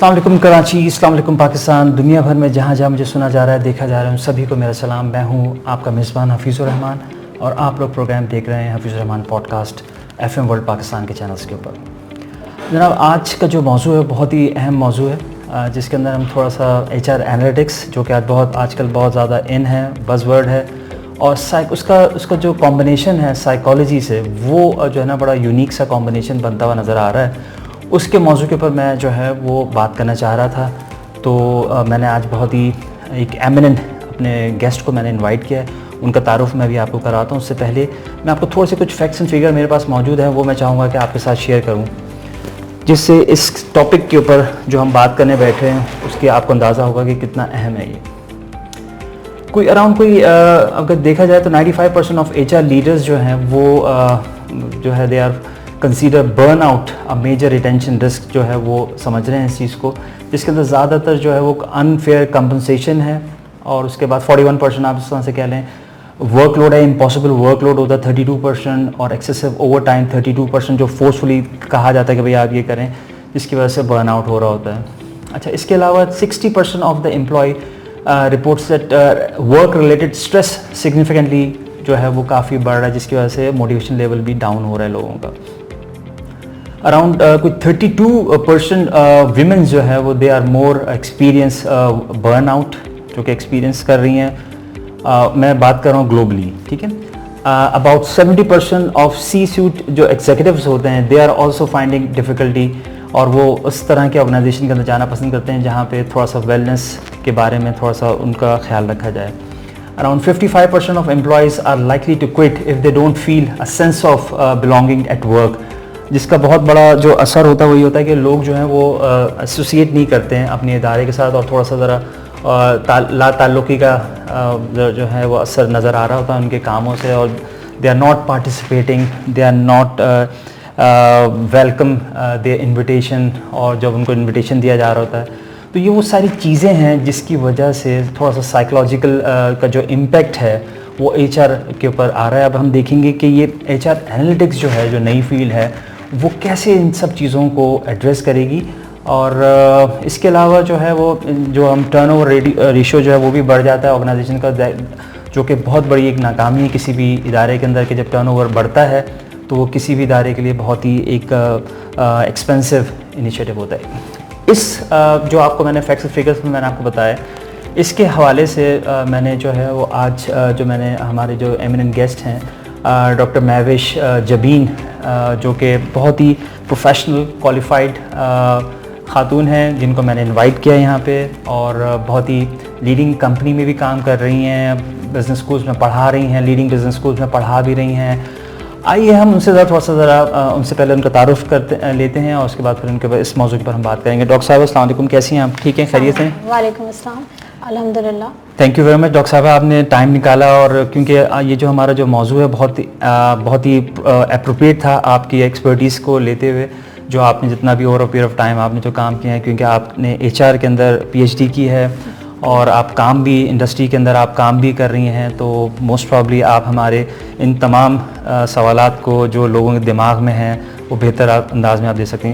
السلام علیکم کراچی، السلام علیکم پاکستان، دنیا بھر میں جہاں جہاں مجھے سنا جا رہا ہے، دیکھا جا رہا ہے، سبھی کو میرا سلام. میں ہوں آپ کا میزبان حفیظ الرحمان اور آپ لوگ پروگرام دیکھ رہے ہیں Hafeez Ur Rahman podcast FM world Pakistan کے چینلز کے اوپر. جناب آج کا جو موضوع ہے بہت ہی اہم موضوع ہے، جس کے اندر ہم تھوڑا سا HR انالیٹکس جو کہ آج کل بہت زیادہ ان ہے، بز ورڈ ہے، اور اس کا جو کمبینیشن ہے سائیکالوجی سے، وہ جو ہے نا بڑا یونیک سا کمبینیشن بنتا ہوا نظر آ رہا ہے. اس کے موضوع کے اوپر میں جو ہے وہ بات کرنا چاہ رہا تھا. تو میں نے آج بہت ہی ایک ایمیننٹ اپنے گیسٹ کو میں نے انوائٹ کیا ہے. ان کا تعارف میں بھی آپ کو کراتا ہوں. اس سے پہلے میں آپ کو تھوڑے سے کچھ فیکٹس اینڈ فگر میرے پاس موجود ہیں، وہ میں چاہوں گا کہ آپ کے ساتھ شیئر کروں، جس سے اس ٹاپک کے اوپر جو ہم بات کرنے بیٹھے ہیں اس کے آپ کو اندازہ ہوگا کہ کتنا اہم ہے یہ. اگر دیکھا جائے تو 95% آف HR لیڈرز جو ہیں وہ جو ہے they are consider burnout a major retention risk, جو ہے وہ سمجھ رہے ہیں اس چیز کو، جس کے اندر زیادہ تر جو ہے وہ انفیئر کمپنسیشن ہے. اور اس کے بعد 41% آپ اس طرح سے کہہ لیں ورک لوڈ ہے، امپاسبل ورک لوڈ ہوتا ہے 32%، اور ایکسیسو اوور ٹائم 32%، جو فورسفلی کہا جاتا ہے کہ بھائی آپ یہ کریں، جس کی وجہ سے برن آؤٹ ہو رہا ہوتا ہے. اچھا، اس کے علاوہ 60% of the employee reports that work related stress significantly جو ہے وہ کافی بڑھ رہا ہے، جس کی وجہ سے موٹیویشن لیول بھی ڈاؤن ہو رہا ہے لوگوں کا. اراؤنڈ کوئی 32% ویمنز جو ہے وہ they are more experience burnout, جو کہ ایکسپیرینس کر رہی ہیں. میں بات کر رہا ہوں گلوبلی، ٹھیک ہے. اباؤٹ 70% آف سی سیوٹ جو ایگزیکٹوز ہوتے ہیں they are also finding difficulty, اور وہ اس طرح کے آرگنائزیشن کے اندر جانا پسند کرتے ہیں جہاں پہ تھوڑا سا ویلنس کے بارے میں تھوڑا سا ان کا خیال رکھا جائے. Around 55% of employees are likely to quit if they don't feel a sense of belonging at work. جس کا بہت بڑا جو اثر ہوتا ہے وہی ہوتا ہے کہ لوگ جو ہیں وہ ایسوسیٹ نہیں کرتے ہیں اپنے ادارے کے ساتھ، اور تھوڑا سا ذرا لا تعلقی کا جو ہے وہ اثر نظر آ رہا ہوتا ہے ان کے کاموں سے، اور they are not participating, they are not welcome the invitation, اور جب ان کو انویٹیشن دیا جا رہا ہوتا ہے. تو یہ وہ ساری چیزیں ہیں جس کی وجہ سے تھوڑا سا سائیکلوجیکل کا جو امپیکٹ ہے وہ HR کے اوپر آ رہا ہے. اب ہم دیکھیں گے کہ یہ HR انالیٹکس جو ہے، جو نئی فیلڈ ہے، وہ کیسے ان سب چیزوں کو ایڈریس کرے گی. اور اس کے علاوہ جو ہے وہ جو ہم ٹرن اوور ریشو جو ہے وہ بھی بڑھ جاتا ہے آرگنائزیشن کا، جو کہ بہت بڑی ایک ناکامی ہے کسی بھی ادارے کے اندر، کہ جب ٹرن اوور بڑھتا ہے تو وہ کسی بھی ادارے کے لیے بہت ہی ایک ایکسپینسو انیشیٹو ہوتا ہے. اس جو آپ کو میں نے فیکٹس اور فگرس میں نے آپ کو بتایا، اس کے حوالے سے میں نے جو ہے وہ آج جو میں نے ہمارے جو ایمیننٹ گیسٹ ہیں ڈاکٹر مہوش جبین، جو کہ بہت ہی پروفیشنل کوالیفائڈ خاتون ہیں، جن کو میں نے انوائٹ کیا یہاں پہ، اور بہت ہی لیڈنگ کمپنی میں بھی کام کر رہی ہیں، بزنس اسکولس میں پڑھا رہی ہیں، لیڈنگ بزنس اسکولس میں پڑھا بھی رہی ہیں. آئیے ہم ان سے ان سے پہلے ان کا تعارف لیتے ہیں، اور اس کے بعد پھر ان کے اس موضوع پر ہم بات کریں گے. ڈاکٹر صاحب السلام علیکم، کیسی ہیں آپ؟ ٹھیک ہیں، خیریت ہیں؟ وعلیکم السلام، الحمدللہ. Thank you very much doctor صاحب، آپ نے ٹائم نکالا، اور کیونکہ یہ جو ہمارا جو موضوع ہے بہت ہی اپروپریٹ تھا آپ کی ایکسپرٹیز کو لیتے ہوئے، جو آپ نے جتنا بھی اوور پیریڈ آف ٹائم آپ نے جو کام کیا ہے، کیونکہ آپ نے HR کے اندر PhD کی ہے، اور آپ کام بھی انڈسٹری کے اندر آپ کام بھی کر رہی ہیں، تو موسٹ پرابلی آپ ہمارے ان تمام سوالات کو جو لوگوں کے دماغ میں ہیں وہ بہتر انداز میں آپ دے سکیں.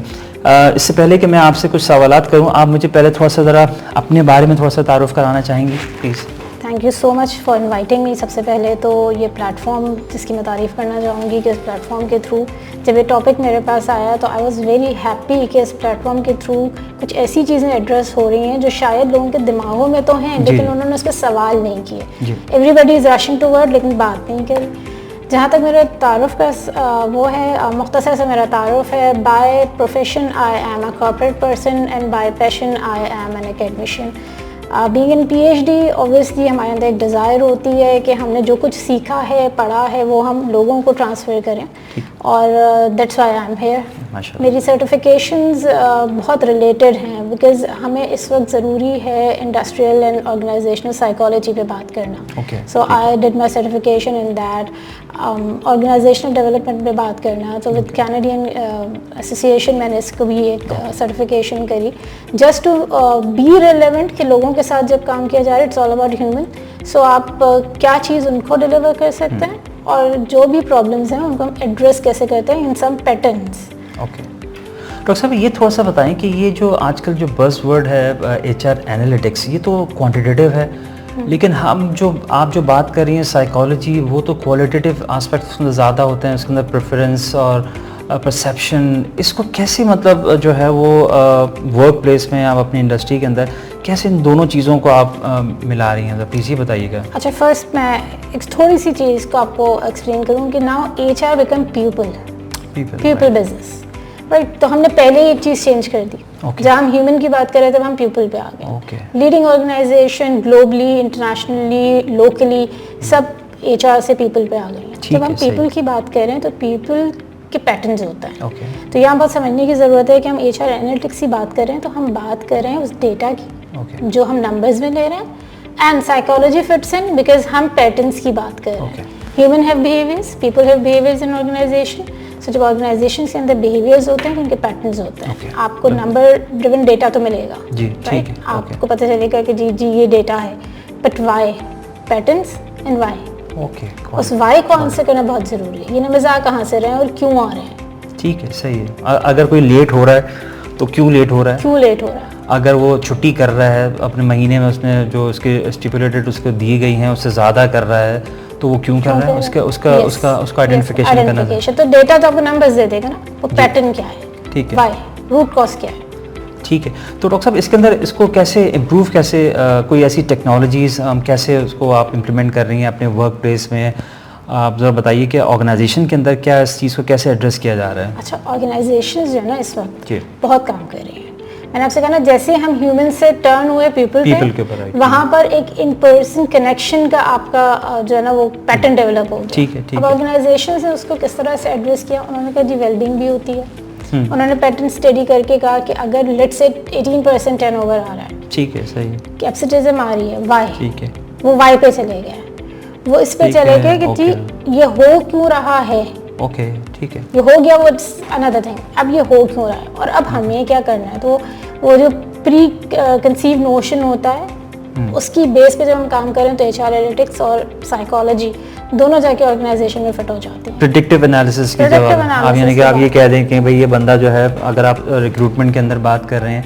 اس سے پہلے کہ میں آپ سے کچھ سوالات کروں، آپ مجھے پہلے تھوڑا سا ذرا اپنے بارے میں تھوڑا سا تعارف کرانا چاہیں گی please? Thank you so much for inviting me. سب سے پہلے تو یہ پلیٹ فارم جس کی میں تعریف کرنا چاہوں گی کہ اس پلیٹ فارم کے تھرو جب یہ ٹاپک میرے پاس آیا تو آئی واز ویری ہیپی کہ اس پلیٹ فارم کے تھرو کچھ ایسی چیزیں ایڈریس ہو رہی ہیں جو شاید لوگوں کے دماغوں میں تو ہیں لیکن انہوں نے اس کے سوال نہیں کیے. Everybody is rushing to word, لیکن بات نہیں کری. جہاں تک میرے تعارف کا وہ ہے، مختصر سے میرا تعارف ہے. By profession I am a corporate person and by passion I am an academician. Being in PhD obviously ہمارے اندر ایک ڈیزائر ہوتی ہے کہ ہم نے جو کچھ سیکھا ہے، پڑھا ہے، وہ ہم لوگوں کو ٹرانسفر کریں، اور that's why I am here. میری سرٹیفکیشنز بہت ریلیٹڈ ہیں بیکاز ہمیں اس وقت ضروری ہے انڈسٹریل اینڈ آرگنائزیشنل سائیکالوجی پہ بات کرنا. So I did my certification in that. Organisational development پہ بات کرنا تو ود کینیڈین ایسوسیشن میں نے اس کو بھی ایک سرٹیفکیشن کری جسٹ ٹو بی ریلیونٹ کہ لوگوں کے ساتھ جب کام کیا جا رہا ہے اٹس آل اباؤٹ ہیومن. سو آپ کیا چیز ان کو ڈلیور کر سکتے ہیں، اور جو بھی پرابلمس ہیں ان کو ہم ایڈریس کیسے کرتے ہیں ان سم پیٹرنس. اوکے، ڈاکٹر صاحب یہ تھوڑا سا بتائیں کہ یہ جو آج کل جو بز ورڈ ہے ایچ آر انالیٹکس، یہ تو کوانٹیٹیو ہے، لیکن آپ جو بات کر رہی ہیں سائیکالوجی، وہ تو کوالٹیٹیو آسپیکٹس اس میں زیادہ ہوتے ہیں، اس کے اندر پریفرنس اور پرسیپشن، اس کو کیسے مطلب جو ہے وہ ورک پلیس میں آپ اپنی انڈسٹری کے اندر کیسے ان دونوں چیزوں کو آپ ملا رہی ہیں؟ پلیز یہ بتائیے گا. اچھا، فرسٹ میں ایک تھوڑی سی چیز کو آپ کو ایکسپلین کروں کہ now H R become people business, right. تو ہم نے پہلے ایک چیز چینج کر دی. جب ہم ہیومن کی بات کر رہے تھے ہم پیپل پہ آ گئے. Leading organisation globally, internationally, locally سب ایچ آر سے پیپل پہ آ گئی ہیں. جب ہم پیپل کی بات کر رہے ہیں تو پیپل کے پیٹرنز ہوتا ہے. تو یہاں بات سمجھنے کی ضرورت ہے کہ ہم ایچ آر انالیٹکس کی بات کر رہے ہیں تو ہم بات کر رہے ہیں اس ڈیٹا کی جو ہم نمبرز میں لے رہے ہیں. And psychology fits in because ہم پیٹرنس کی بات کر رہے ہیں. Human have behaviours, people have behaviours in organisation. So جب آرگنائزیشنس کے اندر بیہیویئرز ہوتے ہیں تو ان کے پیٹرنز ہوتے ہیں. آپ کو نمبر ڈریون ڈیٹا تو ملے گا، رائٹ. آپ کو پتہ چلے گا کہ جی یہ ڈیٹا ہے، but why, patterns and why. اس وائی کو آنسر کرنا بہت ضروری ہے. یہ نمبرز آ کہاں سے رہے ہیں اور کیوں آ رہے ہیں. ٹھیک ہے، صحیح ہے. اگر کوئی لیٹ ہو رہا ہے تو کیوں لیٹ ہو رہا ہے. اگر وہ چھٹی کر رہا ہے اپنے مہینے میں، اس نے جو اس کے اسٹیپولیٹڈ اس کو دی گئی ہیں اس سے زیادہ کر رہا ہے تو وہ کیوں کر رہا ہے، اس کا آئیڈینٹیفیکیشن کرنا ہے. تو ڈیٹا تو آپ کو نمبرز دے دے گا نا، وہ پیٹرن کیا ہے، ٹھیک ہے، وائی، روٹ کاز کیا ہے. ٹھیک ہے. تو ڈاکٹر صاحب اس کے اندر اس کو کیسے امپروو، کیسے کوئی ایسی ٹیکنالوجیز کیسے اس کو آپ امپلیمنٹ کر رہی ہیں اپنے ورک پلیس میں؟ آپ ذرا بتائیے کہ آرگنائزیشن کے اندر کیا اس چیز کو کیسے ایڈریس کیا جا رہا ہے. اچھا، آرگنائزیشنز جو ہے نا اس وقت بہت کام کر رہی ہیں. میں نے آپ سے کہا نا، جیسے ہم ہیومن سے ٹرن ہوئے پیپل کے اوپر، وہاں پر ایک ان پرسن کنیکشن کا آپ کا جو ہے نا وہ پیٹرن ڈیولپ ہو گیا. ٹھیک ہے. اب آرگنائزیشنز نے اس کو کس طرح سے ایڈریس کیا؟ انہوں نے کہا جی ویل بینگ بھی ہوتی ہے. انہوں نے پیٹرن اسٹڈی کر کے کہا کہ اگر لیٹ سے 18% ٹرن اوور آ رہا ہے، ٹھیک ہے، صحیح ہے، کہ ایبسنٹیزم آ رہی ہے، وائی، ٹھیک ہے، وہ وائی پہ چلے گئے. وہ اس پہ چلے گئے کہ جی یہ ہو کیوں رہا ہے. اوکے، ٹھیک ہے، یہ ہو گیا، وہ اندر تھنگ. اب یہ ہو کیوں رہا ہے اور اب ہمیں کیا کرنا ہے. تو وہ جو پری کنسیو نوشن ہوتا ہے اس کی بیس پہ جب ہم کام کریں تو ایچ آر انالیٹکس اور سائیکالوجی دونوں جا کے آرگنائزیشن میں فٹ ہو جاتی ہیں. پریڈکٹیو انالیسس کی جب آپ یعنی کہ آپ یہ کہہ دیں کہ بھئی یہ بندہ جو ہے، اگر آپ ریکروٹمنٹ کے اندر بات کر رہے ہیں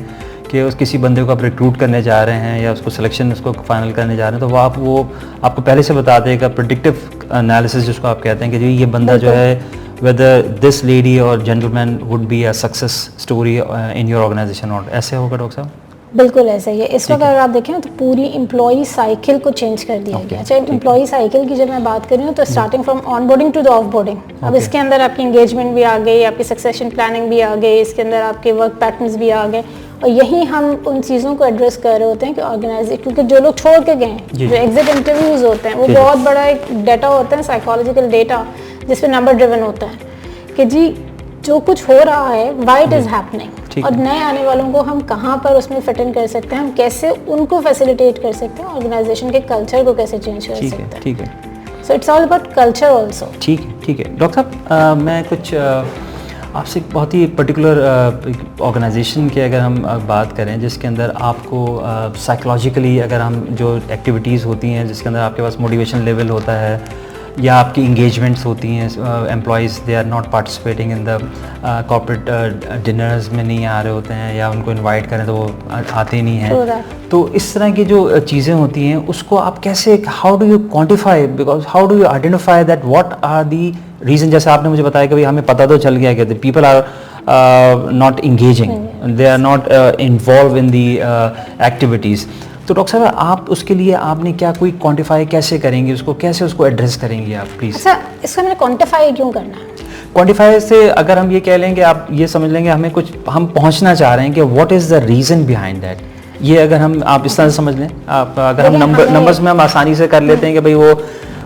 کہ اس کسی بندے کو آپ ریکروٹ کرنے جا رہے ہیں یا اس کو سلیکشن اس کو فائنل کرنے جا رہے ہیں، تو وہ آپ کو پہلے سے بتا دے گا پریڈکٹیو انالیسس جس کو آپ کہتے ہیں کہ جی یہ بندہ جو ہے whether this lady or gentleman would be a success story in your organization or ایسے ہوگا ڈاکٹر صاحب؟ بالکل ایسا ہی ہے. اس وقت اگر آپ دیکھیں تو پوری امپلائی سائیکل کو چینج کر دیا گیا. اچھا، امپلائی سائیکل کی جب میں بات کر رہی ہوں تو starting from onboarding to the offboarding. اب اس کے اندر آپ کی انگیجمنٹ بھی آ گئی، آپ کی سکسیشن پلاننگ بھی آ گئی، اس کے اندر آپ کے ورک پیٹرنز بھی آ گئے. اور یہی ہم ان چیزوں کو ایڈریس کر رہے ہوتے ہیں کہ آرگنائزیشن، کیونکہ جو لوگ چھوڑ کے گئے ہیں، جو ایگزٹ انٹرویوز ہوتے ہیں، وہ بہت بڑا ایک ڈیٹا ہوتا ہے، سائیکالوجیکل ڈیٹا، جس پہ نمبر ڈریون ہوتا ہے کہ جی جو کچھ ہو رہا ہے وائی اٹ از ہیپننگ. اور نئے آنے والوں کو ہم کہاں پر اس میں فٹ ان کر سکتے ہیں، ہم کیسے ان کو فیسیلیٹیٹ کر سکتے ہیں، آرگنائزیشن کے کلچر کو کیسے چینج کر سکتے ہیں. ٹھیک ہے. So it's all about culture also. ٹھیک ہے، ٹھیک ہے. ڈاکٹر صاحب میں کچھ آپ سے بہت ہی پرٹیکولر آرگنائزیشن کی اگر ہم بات کریں جس کے اندر آپ کو سائیکولوجیکلی اگر ہم جو ایکٹیویٹیز ہوتی ہیں جس کے اندر آپ کے پاس موٹیویشن لیول ہوتا ہے یا آپ کی انگیجمنٹس ہوتی ہیں، employees they are not participating in the corporate dinners میں نہیں آ رہے ہوتے ہیں، یا ان کو انوائٹ کریں تو وہ آتے نہیں ہیں. تو اس طرح کی جو چیزیں ہوتی ہیں اس کو آپ کیسے، how do you quantify, because how do you identify that what are the reason. جیسے آپ نے مجھے بتایا کہ بھائی ہمیں پتہ تو چل گیا کہ people are not engaging, they are not involve in the activities. تو ڈاکٹر صاحب آپ اس کے لیے آپ نے کیا کوئی کوانٹیفائی کیسے کریں گے اس کو، کیسے اس کو ایڈریس کریں گے آپ پلیز؟ اچھا، اس کو ہمیں کوانٹیفائی کیوں کرنا ہے؟ کوانٹیفائی سے اگر ہم یہ کہہ لیں کہ آپ یہ سمجھ لیں گے ہمیں کچھ ہم پہنچنا چاہ رہے ہیں کہ what is the reason behind that. یہ اگر ہم آپ اس طرح سے سمجھ لیں، آپ اگر ہم نمبرز میں ہم آسانی سے کر لیتے ہیں کہ بھائی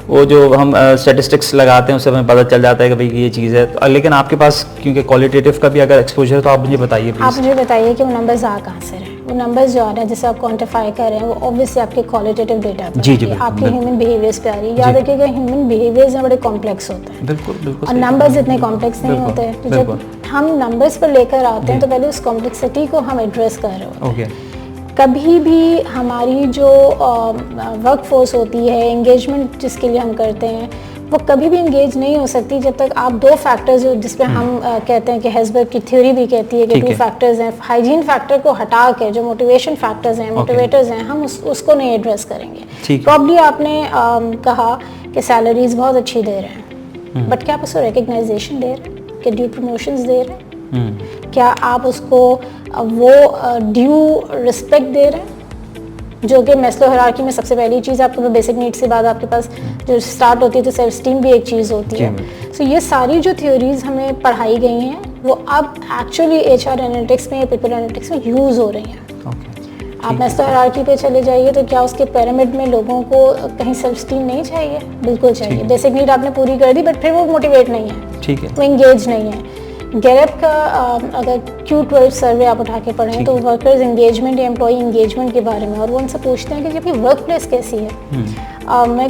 وہ جو ہم اسٹیٹسٹکس لگاتے ہیں اس سے ہمیں پتہ چل جاتا ہے کہ بھائی یہ چیز ہے. لیکن آپ کے پاس کیونکہ کوالٹیٹیو کا بھی اگر ایکسپوجر ہے تو آپ مجھے بتائیے پلیز. آپ مجھے بتائیے کہ وہ نمبرز آ کہاں سے رہے ہیں. وہ نمبرز جو آ رہے ہیں جسے آپ کوانٹیفائی کر رہے ہیں وہ اوبویسلی آپ کے کوالٹیٹیو ڈیٹا پہ جی آپ کے ہیومن بیہیویئرس پہ آ رہی ہے. یاد رکھیے گا ہیومن بیہیویئرز بڑے کمپلیکس ہوتے ہیں. بالکل بالکل. اور نمبرز اتنے کمپلیکس نہیں ہوتے. جب ہم نمبرز پر لے کر آتے ہیں تو پہلے اس کمپلیکسٹی کو ہم ایڈریس کر رہے ہوتے ہیں. کبھی بھی ہماری جو ورک فورس ہوتی ہے، انگیجمنٹ جس کے لیے ہم کرتے ہیں، وہ کبھی بھی انگیج نہیں ہو سکتی جب تک آپ دو فیکٹرز جو جس پہ ہم کہتے ہیں کہ ہیزبرگ کی تھیوری بھی کہتی ہے کہ 2 فیکٹرز ہیں, ہائیجین فیکٹر کو ہٹا کے جو موٹیویشن فیکٹرز ہیں, موٹیویٹرز ہیں, ہم اس کو نہیں ایڈریس کریں گے. پرابلی آپ نے کہا کہ سیلریز بہت اچھی دے رہے ہیں, بٹ کیا آپ اس کو ریکگنائزیشن دے رہے ہیں, کہ ڈیو پروموشنز دے رہے ہیں, کیا آپ اس کو وہ ڈیو رسپیکٹ دے رہے ہیں, جو کہ میسلو ہیرارکی میں سب سے پہلی چیز آپ کو بیسک نیڈس کے بعد آپ کے پاس جو اسٹارٹ ہوتی ہے تو سیلف اسٹیم بھی ایک چیز ہوتی ہے. سو یہ ساری جو تھیوریز ہمیں پڑھائی گئی ہیں وہ اب ایکچولی ایچ آر انالیٹکس میں یا پیپل انالیٹکس میں یوز ہو رہی ہیں. آپ میسلو ہیرارکی پہ چلے جائیے تو کیا اس کے پیرامڈ میں لوگوں کو کہیں سیلف اسٹیم نہیں چاہیے؟ بالکل چاہیے. بیسک نیڈ آپ نے پوری کر دی بٹ پھر وہ موٹیویٹ نہیں ہے, وہ انگیج نہیں ہے. گیلپ کا اگر Q12 سروے آپ اٹھا کے پڑھیں تو ورکرز انگیجمنٹ یا امپلائی انگیجمنٹ کے بارے میں, اور وہ ان سے پوچھتے ہیں کہ جب یہ ورک پلیس کیسی ہے. میں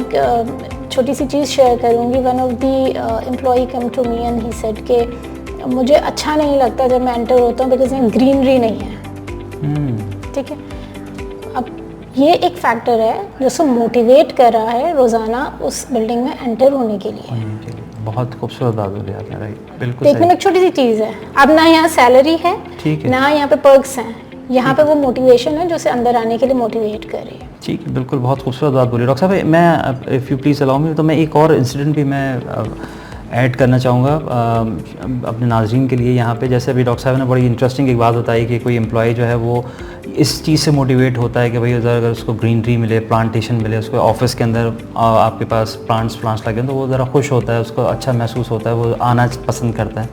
چھوٹی سی چیز شیئر کروں گی. One of the employee come to me and he said کہ مجھے اچھا نہیں لگتا جب میں انٹر ہوتا ہوں بیکاز یہاں گرینری نہیں ہے. ٹھیک ہے, اب یہ ایک فیکٹر ہے جو سب موٹیویٹ کر رہا ہے روزانہ اس بلڈنگ میں انٹر ہونے کے لیے. بہت خوبصورت بات بولی آپ نے, بالکل. دیکھنے میں ایک چھوٹی سی چیز ہے, اب نہ یہاں سیلری ہے نہ یہاں پہ پرکس ہیں, یہاں پہ وہ موٹیویشن ہے جو اسے اندر آنے کے لیے موٹیویٹ کر رہی ہے. ٹھیک ہے, بالکل بہت خوبصورت بات بولی ڈاکٹر صاحب. میں اف یو پلیز الاؤ می تو میں ایک اور انسیڈنٹ بھی میں ایڈ کرنا چاہوں گا اپنے ناظرین کے لیے یہاں پہ. جیسے ابھی ڈاکٹر صاحب نے بڑی انٹرسٹنگ ایک بات بتائی کہ کوئی امپلائی جو ہے وہ اس چیز سے موٹیویٹ ہوتا ہے کہ بھائی اگر اس کو گرینری ملے, پلانٹیشن ملے, اس کو آفس کے اندر آپ کے پاس پلانٹس لگے تو وہ ذرا خوش ہوتا ہے, اس کو اچھا محسوس ہوتا ہے, وہ آنا پسند کرتا ہے.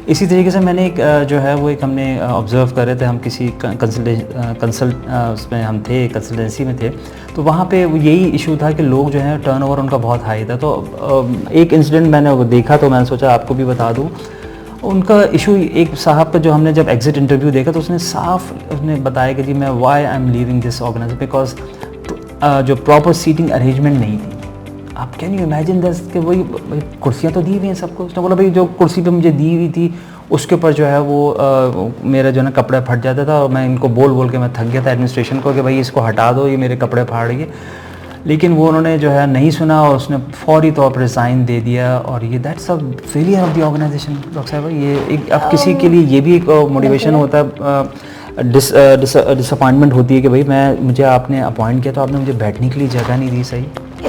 اسی طریقے سے میں نے ایک جو ہے وہ ایک ہم نے آبزرو کر رہے تھے, ہم کسی اس میں ہم تھے, کنسلٹنسی میں تھے, تو وہاں پہ یہی ایشو تھا کہ لوگ جو ہیں ٹرن اوور ان کا بہت ہائی تھا. تو ایک انسیڈنٹ میں نے دیکھا تو میں نے سوچا آپ کو بھی بتا دوں. ان کا ایشو ایک صاحب کا جو ہم نے جب ایگزٹ انٹرویو دیکھا تو اس نے صاف اس نے بتایا کہ جی میں why I am leaving this organization because جو پراپر سیٹنگ ارینجمنٹ نہیں تھی. آپ کین یو امیجن دس کہ وہی کرسیاں تو دی ہوئی ہیں سب کو. اس نے بولا بھائی جو کرسی پہ مجھے دی ہوئی تھی اس کے اوپر جو ہے وہ میرا جو ہے نا کپڑا پھٹ جاتا تھا, اور میں ان کو بول کے میں تھک گیا تھا ایڈمنسٹریشن کو کہ بھائی اس کو ہٹا دو, یہ میرے کپڑے پھاڑ رہی ہے. لیکن وہ انہوں نے جو ہے نہیں سنا اور اس نے فوری طور پر ریزائن دے دیا, اور یہ that's a failure of the organization. Doctor صاحب یہ ایک اب کسی کے لیے یہ بھی ایک موٹیویشن ہوتا ہے, ڈس اپوائنٹمنٹ ہوتی ہے کہ بھائی مجھے آپ نے اپوائنٹ کیا تو آپ نے مجھے بیٹھنے کے لیے جگہ نہیں دی. صحیح,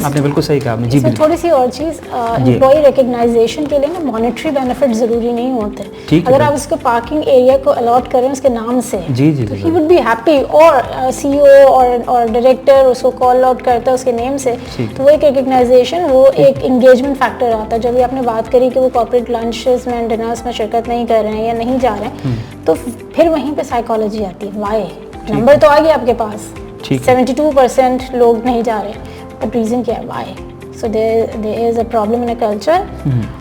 آپ نے بالکل صحیح کہا آپ نے. جی بالکل. تھوڑی سی اور چیز, امپلائی ریکگنائزیشن کے لیے نا مانیٹری بینیفٹ ضروری نہیں ہوتے. اگر آپ اس کو پارکنگ ایریا کو الاٹ کریں اس کے نام سے, تو ہی وڈ بی ہیپی, اور سی او اور ڈائریکٹر اس کو کال آؤٹ کرتا ہے اس کے نیم سے, تو وہ ایک ریکگنائزیشن, وہ ایک انگیجمنٹ فیکٹر آتا ہے. جب آپ نے بات کری کہ وہ کارپوریٹ لنچز میں ڈنرس میں شرکت نہیں کر رہے ہیں یا نہیں جا رہے ہیں, تو پھر وہیں پہ سائیکالوجی آتی ہے. وائی نمبر تو آ گیا آپ کے پاس, 72% لوگ نہیں جا رہے, بٹ ریزن کیا ہے؟ Y. So there is a problem in a culture,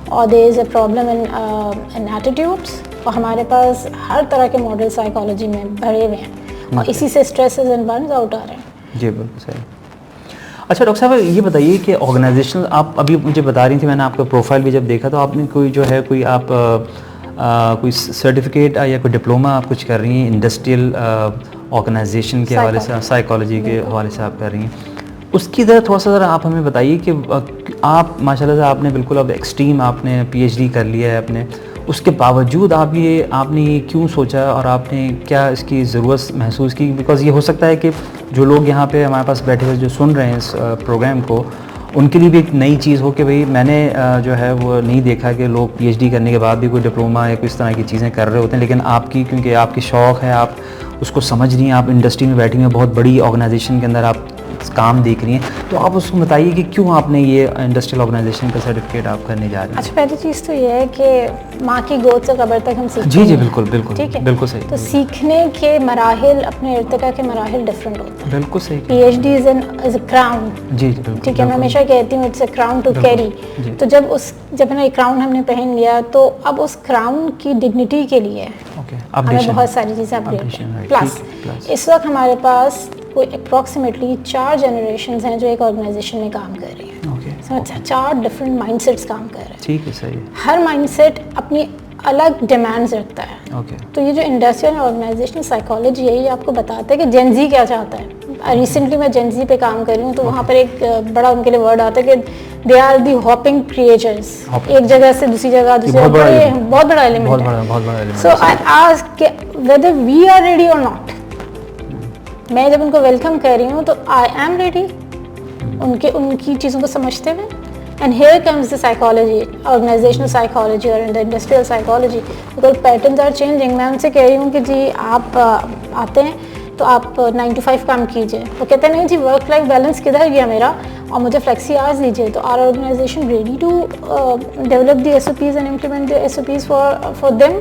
or there is a problem in attitudes, اور ہمارے پاس ہر طرح کے ماڈل سائیکالوجی میں بھرے ہوئے ہیں, اور اسی سے اسٹریسز اینڈ برنز آؤٹ آ رہے ہیں. جی بالکل صحیح. اچھا ڈاکٹر صاحب یہ بتائیے کہ آرگنائزیشن آپ ابھی مجھے بتا رہی تھی, میں نے آپ کا پروفائل بھی جب دیکھا تو آپ نے کوئی جو ہے کوئی آپ کوئی سرٹیفکیٹ یا کوئی ڈپلوما آپ کچھ کر رہی ہیں انڈسٹریل آرگنائزیشن کے حوالے سے, سائیکالوجی کے حوالے سے آپ کر رہی ہیں. اس کی تھوڑا سا ذرا آپ ہمیں بتائیے کہ آپ ماشاء اللہ سے آپ نے بالکل اب ایکسٹریم آپ نے پی ایچ ڈی کر لیا ہے اپنے, اس کے باوجود آپ نے یہ کیوں سوچا اور آپ نے کیا اس کی ضرورت محسوس کی؟ بیکاز یہ ہو سکتا ہے کہ جو لوگ یہاں پہ ہمارے پاس بیٹھے ہوئے جو سن رہے ہیں اس پروگرام کو, ان کے لیے بھی ایک نئی چیز ہو کہ بھئی میں نے جو ہے وہ نہیں دیکھا کہ لوگ پی ایچ ڈی کرنے کے بعد بھی کوئی ڈپلوما یا کوئی اس طرح کی چیزیں کر رہے ہوتے ہیں, لیکن آپ کی کیونکہ آپ کی شوق ہے, آپ اس کو سمجھ رہی ہیں, آپ انڈسٹری میں بیٹھی ہوئی ہیں, بہت بڑی آرگنائزیشن کے اندر آپ کام دیکھ رہی ہیں, تو آپ اس کو بتائیے کہ کیوں آپ نے یہ انڈسٹریل آرگنائزیشن کا سرٹیفکیٹ آپ کرنے جا رہے ہیں؟ اچھا, پہلی چیز تو یہ ہے کہ ماں کی گود سے قبر تک ہم سیکھتے ہیں. جی بالکل بالکل, ٹھیک ہے, بالکل صحیح. تو سیکھنے کے مراحل, اپنے ارتقاء کے مراحل ڈفرینٹ ہوتے ہیں. بالکل صحیح. P H D is a crown. جی بالکل, ٹھیک ہے, میں ہمیشہ کہتی ہوں it's a crown to carry. تو جب نا کراؤن ہم نے پہن لیا تو اب اس کراؤن کی ڈگنیٹی کے لیے ہمیں بہت ساری چیزیں اپڈیٹ ہیں. پلس اس وقت ہمارے پاس کوئی اپروکسیمیٹلی 4 جنریشنز ہیں جو ایک آرگنائزیشن میں کام کر رہی ہیں. 4 ڈفرینٹ مائنڈ سیٹس کام کر رہے ہیں. ٹھیک ہے, صحیح. ہر مائنڈ سیٹ اپنی الگ ڈیمانڈز رکھتا ہے. تو یہ جو انڈسٹریل آرگنائزیشن سائیکالوجی ہے یہ آپ کو بتاتا ہے کہ جین زی کیا چاہتا ہے. ریسنٹلی میں جین زی پہ کام کر رہی ہوں, تو وہاں پر ایک بڑا ان کے لیے ورڈ آتا ہے کہ they are the hopping creators, ایک جگہ سے دوسری جگہ, بہت بڑا ایلیمنٹ ہے. So I ask whether we are ready or not. میں جب ان کو ویلکم کر رہی ہوں تو آئی ایم ریڈی ان کی چیزوں کو سمجھتے ہوئے. And here comes the psychology, organizational psychology or the industrial psychology, because patterns are changing. میں ان سے کہہ رہی ہوں کہ جی آپ آتے ہیں تو آپ 9 to 5 کام کیجئے. وہ کہتے ہیں نہیں جی ورک لائف بیلنس کدھر گیا میرا, اور مجھے فلیکسی آورز دیجیے. تو our organization ready to develop the SOPs and implement the SOPs for them.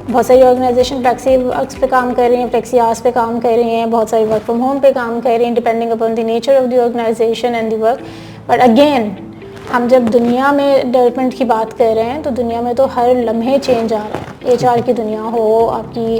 بہت ساری آرگنائزیشن فلیکسی ورکس پہ کام کر رہی ہیں, فلیکسی آورس پہ کام کر رہی ہیں, بہت ساری ورک فرام ہوم پہ کام کر رہی ہیں, depending upon the nature of the organization and the work. But again ہم جب دنیا میں ڈیولپمنٹ کی بات کر رہے ہیں تو دنیا میں تو ہر لمحے چینج آ رہا ہے. HR کی دنیا ہو, آپ کی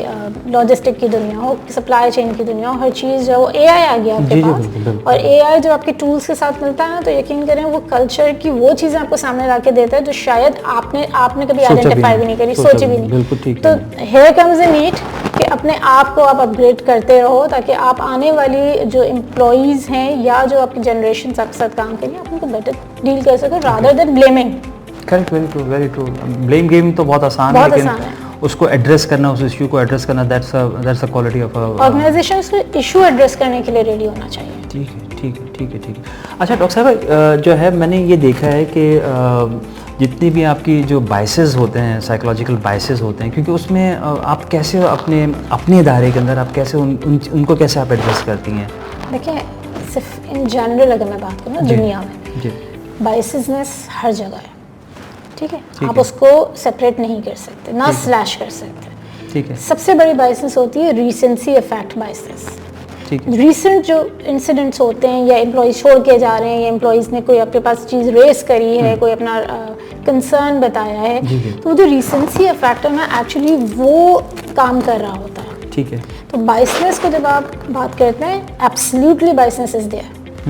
لاجسٹک کی دنیا ہو, سپلائی چین کی دنیا ہو, ہر چیز جو AI آ گیا آپ کے پاس. اور AI جو آپ کے ٹولس کے ساتھ ملتا ہے نا, تو یقین کریں وہ کلچر کی وہ چیزیں آپ کو سامنے لا کے دیتا ہے جو شاید آپ نے کبھی آئیڈینٹیفائی بھی نہیں کری, سوچی بھی نہیں. تو ہیئر کمز اے نیڈ کہ اپنے آپ کو آپ اپ گریڈ کرتے رہو, تاکہ آپ آنے والی جو امپلائیز ہیں یا جو آپ کی جنریشن آپ کے ساتھ کام کریں آپ ان کو بیٹر ڈیل کر سکو rather than blaming. Correct, very true. Blame game تو بہت آسان ہے, لیکن اس کو ایڈریس کرنا, اس ایشو کو ایڈریس کرنا, that's a quality of organization. اس کو ایشو ایڈریس کرنے کے لیے ریڈی ہونا چاہیے. ٹھیک ہے. اچھا ڈاکٹر صاحب, جو ہے میں نے یہ دیکھا ہے کہ جتنی بھی آپ کی جو بائسز ہوتے ہیں, سائیکولوجیکل بائسز ہوتے ہیں, کیونکہ اس میں آپ کیسے اپنے ادارے کے اندر آپ کیسے ان کو کیسے آپ ایڈریس کرتی ہیں؟ دیکھیں صرف ان جنرل اگر میں بات کروں دنیا میں بائسزنس ہر جگہ ہے, ٹھیک ہے, آپ اس کو سپریٹ نہیں کر سکتے, نہ سلیش کر سکتے. ٹھیک ہے. سب سے بڑی بائسنس ہوتی ہے ریسنسی افیکٹ بائسنس. ریسنٹ جو انسیڈنٹس ہوتے ہیں, یا امپلائیز چھوڑ کے جا رہے ہیں, یا امپلائیز نے کوئی آپ کے پاس چیز ریز کری ہے, کوئی اپنا کنسرن بتایا ہے, تو وہ جو ریسنسی افیکٹ ہے نا ایکچولی وہ کام کر رہا ہوتا ہے. ٹھیک ہے. تو بائسنس کو جب آپ بات کرتے ہیں ایبسلیوٹلی بائسنس از دیئر,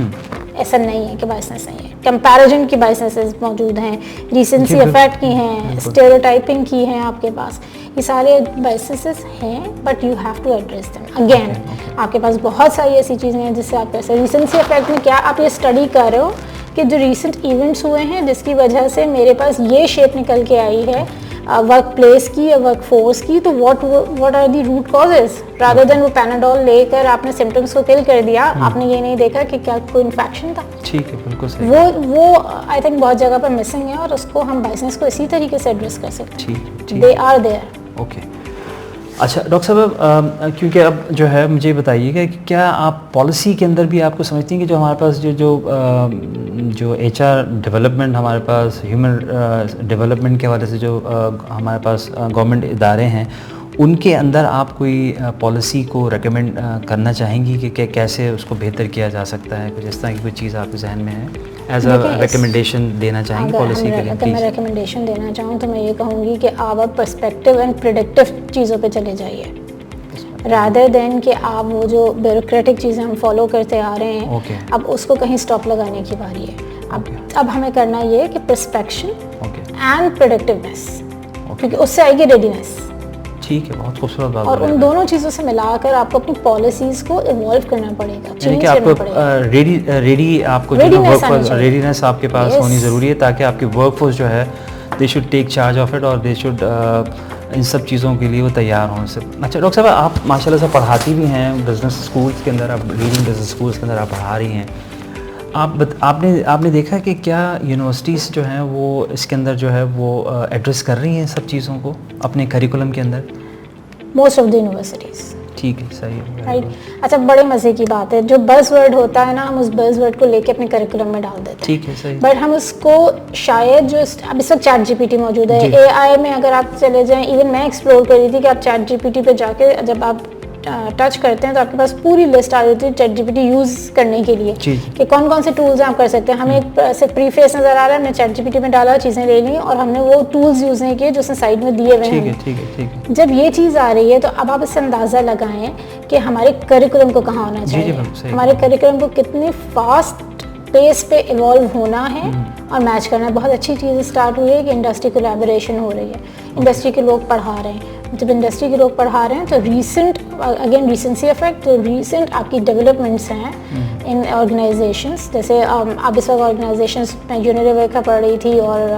ایسا نہیں ہے کہ بائسنس نہیں ہے. کمپیریزن کی بائسنسز موجود ہیں, ریسنسی افیکٹ کی ہیں, اسٹیریوٹائپنگ کی ہیں آپ کے پاس, یہ سارے بائسنسز ہیں, but you have to address them. Again آپ کے پاس بہت ساری ایسی چیزیں ہیں جس سے آپ کیسے ریسنسی افیکٹ میں کیا آپ یہ اسٹڈی کر رہے ہو کہ جو ریسنٹ ایونٹس ہوئے ہیں جس کی وجہ سے میرے پاس یہ شیپ نکل کے آئی ہے ورک پلیس کی یا ورک فورس کی, تو what are the root causes, rather than وہ پیناڈول لے کر آپ نے سمٹمس کو کل کر دیا, آپ نے یہ نہیں دیکھا کہ کیا کوئی انفیکشن تھا. ٹھیک ہے, بالکل صحیح. وہ آئی تھنک بہت جگہ پر مسنگ ہے, اور اس کو ہم بائسنس کو اسی طریقے سے ایڈریس کر سکتے ہیں. They are there. اوکے. اچھا ڈاکٹر صاحب, کیونکہ اب جو ہے مجھے بتائیے گا کہ کیا آپ پالیسی کے اندر بھی آپ کو سمجھتی ہیں کہ جو ہمارے پاس جو HR ڈیولپمنٹ, ہمارے پاس ہیومن ڈیولپمنٹ کے حوالے سے جو ہمارے پاس گورنمنٹ ادارے ہیں, ان کے اندر آپ کوئی پالیسی کو ریکمینڈ کرنا چاہیں گی کہ کیسے اس کو بہتر کیا جا سکتا ہے؟ کچھ اس طرح کی کوئی چیز آپ کے ذہن میں ہے ایز اے ریکمنڈیشن دینا چاہیں گے پالیسی کے لیے؟ اگر میں ریکمنڈیشن دینا چاہوں تو میں یہ کہوں گی کہ آپ پرسپیکٹیو اینڈ پریڈکٹیو چیزوں پہ چلے جائیے, رادر دین کہ آپ وہ جو بیوروکریٹک چیزیں ہم فالو کرتے آ رہے ہیں اب اس کو کہیں اسٹاپ لگانے کی باری ہے. اب ہمیں کرنا یہ کہ پرسپیکشن اینڈ پریڈکٹیونیس, کیونکہ اس سے آئے گی ریڈینیس. ٹھیک ہے, بہت خوبصورت بات. اور ان دونوں چیزوں سے ملا کر آپ کو اپنی پالیسیز کو ایوالو کرنا پڑے گا, چینج کرنا پڑے گا. ریڈی آپ کو ریڈینیس آپ کے پاس ہونی ضروری ہے, تاکہ آپ کی ورک فورس جو ہے they should take charge of it, اور دے شوڈ ان سب چیزوں کے لیے وہ تیار ہوں. اچھا ڈاکٹر صاحب, آپ ماشاء اللہ سے پڑھاتی بھی ہیں بزنس اسکولس کے اندر, آپ لیڈنگ بزنس اسکولس کے اندر آپ پڑھا رہی ہیں. آپ نے دیکھا کہ کیا یونیورسٹیز جو ہیں وہ اس کے اندر جو ہے وہ ایڈریس کر رہی ہیں سب چیزوں کو اپنے کریکولم کے اندر؟ Most of the universities. ٹھیک ہے, صحیح ہے, رائٹ. اچھا بڑے مزے کی بات ہے, جو بز ورڈ ہوتا ہے نا ہم اس بز ورڈ کو لے کے اپنے کریکولم میں ڈال دیتے ہیں. ٹھیک ہے, صحیح. بٹ ہم اس کو شاید جو اب اس وقت چیٹ GPT موجود ہے, AI میں اگر آپ چلے جائیں, ایون میں ایکسپلور کر رہی تھی کہ آپ چیٹ GPT پہ جا کے جب آپ ٹچ کرتے ہیں تو آپ کے پاس پوری لسٹ آ جاتی ہے چیٹ GPT یوز کرنے کے لیے کہ کون کون سے ٹولز ہیں آپ کر سکتے ہیں. ہمیں ایک صرف پری فیس نظر آ رہا ہے, ہم نے چیٹ GPT میں ڈالا, چیزیں لے لیں, اور ہم نے وہ ٹولز یوز نہیں کیے جو اس نے سائڈ میں دیے ہوئے ہیں. جب یہ چیز آ رہی ہے تو اب آپ اس سے اندازہ لگائیں کہ ہمارے کریکولم کو کہاں ہونا چاہیے, ہمارے کریکولم کو کتنے فاسٹ پیس پہ ایوالو ہونا ہے اور میچ کرنا ہے. بہت اچھی چیز اسٹارٹ ہوئی ہے کہ انڈسٹری کولیبوریشن ہو رہی ہے, انڈسٹری کے لوگ پڑھا رہے ہیں, جب انڈسٹری کے لوگ پڑھا رہے ہیں تو ریسنٹ اگین ریسنسی افیکٹ جو ریسنٹ آپ کی ڈیولپمنٹس ہیں ان آرگنائزیشنس, جیسے آپ اس وقت آرگنائزیشنس میں یونیلیور کا پڑھ رہی تھی اور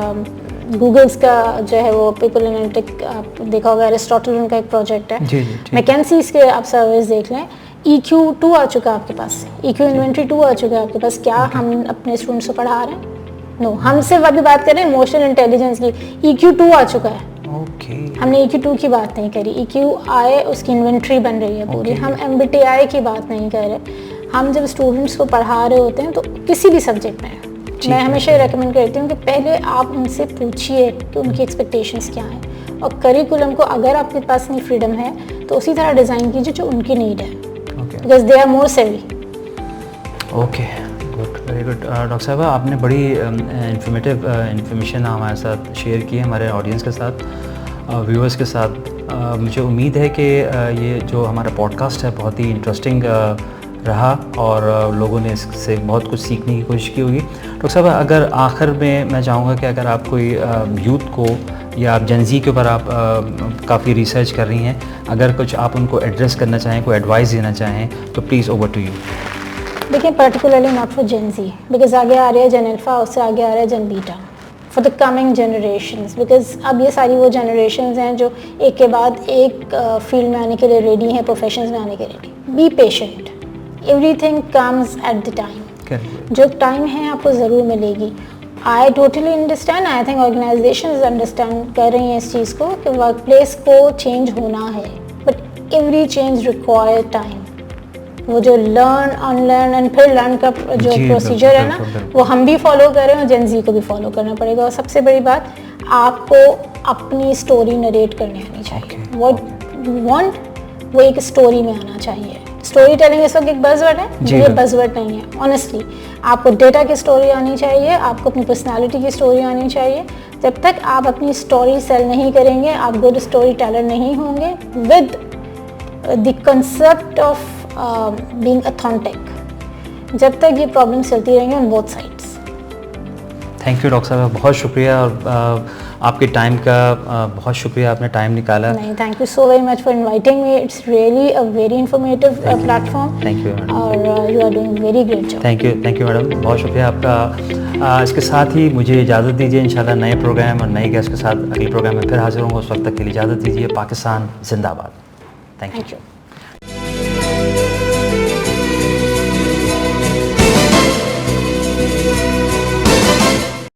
گوگلس کا جو ہے وہ پیپل انالٹک آپ دیکھا ہوگا, ایرسٹوٹل ان کا ایک پروجیکٹ ہے, میکنسیز کے آپ سروس دیکھ لیں, EQ2 آ چکا ہے آپ کے پاس, EQ انوینٹری 2 آ چکا ہے آپ کے پاس. کیا ہم اپنے اسٹوڈنٹس کو پڑھا رہے ہیں؟ نو, ہم صرف ابھی بات کر رہے ہیں ایموشنل انٹیلیجنس کی, EQ2 آ چکا ہے. ہم نے EQ2 کی بات نہیں کری, EQI اس کی انوینٹری بن رہی ہے پوری. ہم MBTI کی بات نہیں کر رہے. ہم جب اسٹوڈنٹس کو پڑھا رہے ہوتے ہیں تو کسی بھی سبجیکٹ میں ہمیشہ یہ ریکمینڈ کرتی ہوں کہ پہلے آپ ان سے پوچھیے کہ ان کی ایکسپیکٹیشنس کیا ہیں, اور کریکولم کو اگر آپ کے پاس اتنی فریڈم ہے تو اسی طرح ڈیزائن کیجیے جو ان کی نیڈ ہے, because they are more savvy. Okay, good, very good. Doctor صاحبہ آپ نے بڑی انفارمیٹیو انفارمیشن ہمارے ساتھ شیئر کی ہے, ہمارے آڈینس کے ساتھ, ویورس کے ساتھ. مجھے امید ہے کہ یہ جو ہمارا پوڈ کاسٹ ہے بہت ہی انٹرسٹنگ رہا اور لوگوں نے اس سے بہت کچھ سیکھنے کی کوشش کی ہوگی. ڈاکٹر صاحب اگر آخر میں چاہوں گا کہ اگر آپ کوئی یوتھ کو یا آپ جنزی کے اوپر آپ کافی ریسرچ کر رہی ہیں, اگر کچھ آپ ان کو ایڈریس کرنا چاہیں, کوئی ایڈوائس دینا چاہیں تو پلیز اوور ٹو یو. دیکھیں, particularly not for Gen Z, because آگے آ رہا ہے جن الفا, اس سے آگے آ رہا ہے جن بیٹا, for the coming generations, because اب یہ ساری وہ جنریشنز ہیں جو ایک کے بعد ایک فیلڈ میں آنے کے لیے ریڈی ہیں, پروفیشنز میں آنے کے لیے ready. Be patient, everything comes at the time. جو ٹائم ہے آپ کو ضرور ملے گی. I totally understand, I think organizations understand کر رہی ہیں اس چیز کو کہ ورک پلیس کو چینج ہونا ہے, but every change require time. وہ جو لرن ان لرن اینڈ پھر لرن کا جو پروسیجر ہے نا, وہ ہم بھی فالو کر رہے ہیں اور جین زی کو بھی فالو کرنا پڑے گا. اور سب سے بڑی بات, آپ کو اپنی اسٹوری نریٹ کرنی آنی چاہیے. واٹ یو وانٹ وہ ایک اسٹوری میں آنا چاہیے. اسٹوری ٹیلنگ اس وقت ایک بز ورڈ ہے, یہ بز ورڈ نہیں ہے. آنیسٹلی آپ کو ڈیٹا کی اسٹوری آنی چاہیے, آپ کو اپنی پرسنالٹی کی اسٹوری آنی چاہیے. جب تک آپ اپنی اسٹوری سیل نہیں کریں گے, آپ گڈ اسٹوری ٹیلر نہیں ہوں گے with the concept of being authentic. جب تک یہ پرابلم چلتی رہیں گی on both sides. Thank you doctor صاحب, بہت شکریہ, اور آپ کے ٹائم کا بہت شکریہ, آپ نے ٹائم نکالا. نہیں, thank you so very much for inviting me, it's really a very informative platform. Thank you madam, اور you are doing very great job. Thank you madam, بہت شکریہ آپ کا. اس کے ساتھ ہی مجھے اجازت دیجیے, انشاءاللہ نئے پروگرام اور نئے گیسٹ کے ساتھ اگلی پروگرام میں پھر حاضر ہوں گا. اس وقت تک کے لیے اجازت دیجیے. پاکستان زندہ باد. Thank you.